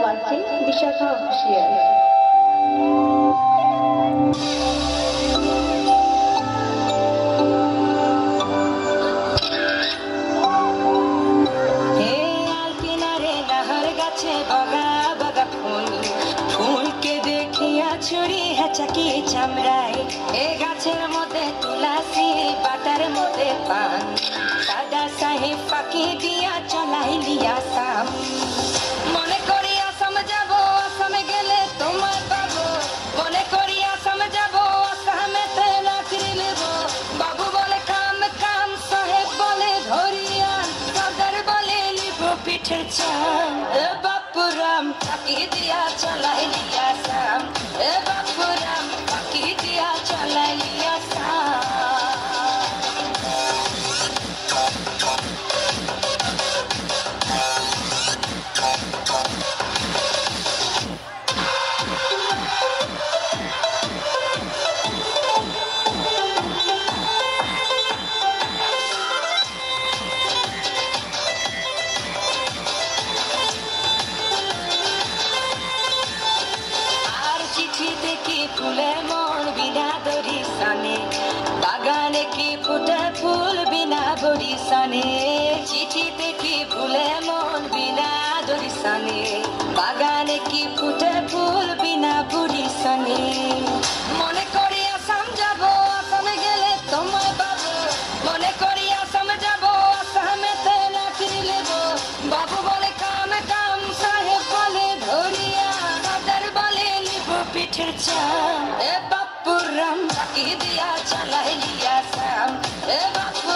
watching Vishakha Official. ছুরি হেঁচাকি চামড়ায় এ গাছের মধ্যে তুলাসি পাতার মধ্যে পান দাদা সাহেব ফাঁকি দিয়া চলাইলি আসাম মনে করি আসাম যাব আসামে গেলে তোমায় পাবো মনে করি আসাম যাব আসামেতে লাকড়ি নেব বাবু বলে কাম কাম সাহেব বলে ধরিয়ান সদর বলে লিব পিঠের চান বাপুরাম ফাঁকি দিয়া চলাইলি আসাম বাপুরাম ফাঁকি দিয়া চলাইলি আসাম ফুলে মন বিনা দরিশনে বাগানে কি ফুটে ফুল বিনা বরিশনে চিঠিতে কি ফুলে মন বিনা দরিশনে বাগানে কি ফুটে ফুল বিনা বরিশনে মনে করি আসাম যাব আসামে গেলে তোমায় পাবো মনে করি আসাম যাব আসামেতে লাকড়ি নেব বাবু বলে কাম কাম সাহেব বলে ধরিয়া দাদার বলে লিব পিঠের চান বাপুরাম ফাঁকি দিয়া চলাইলি আসাম বাপু